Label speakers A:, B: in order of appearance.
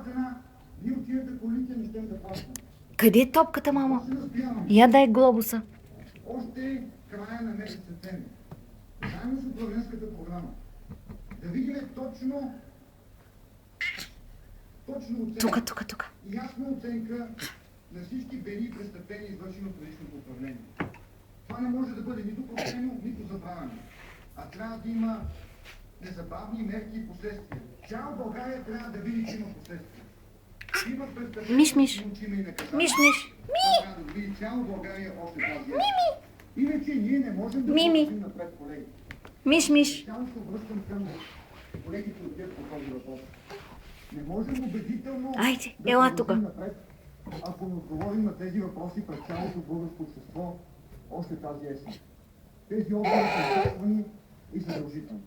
A: цена, ние от тията колите не ще да плащаме.
B: Къде е топката, мамо?
A: Се настояваме.
B: Я дай глобуса.
A: Още края на месец септември, заедно с управленската програма, да видим точно оценка.
B: Тука.
A: Ясна оценка на всички бели и престъпления, извършени от предишното управление. Това не може да бъде нито простено, нито забравено. А трябва да има незабавни мерки и последствия. Цяла България трябва да види, че има последствия. Има престъпления,
B: Миш.
A: но има и наказания. Трябва да види цяла България още тази. Иначе ние не можем да продължим напред, колеги.
B: Миш.
A: Само се обръщам към колегите от ГЕРБ по този въпрос. Не можем убедително
B: Айде,
A: да
B: ела
A: продължим
B: тука.
A: напред, ако не отговорим на тези въпроси пред цялото българско общество още тази есен. Тези отговори са очаквани и задължителни.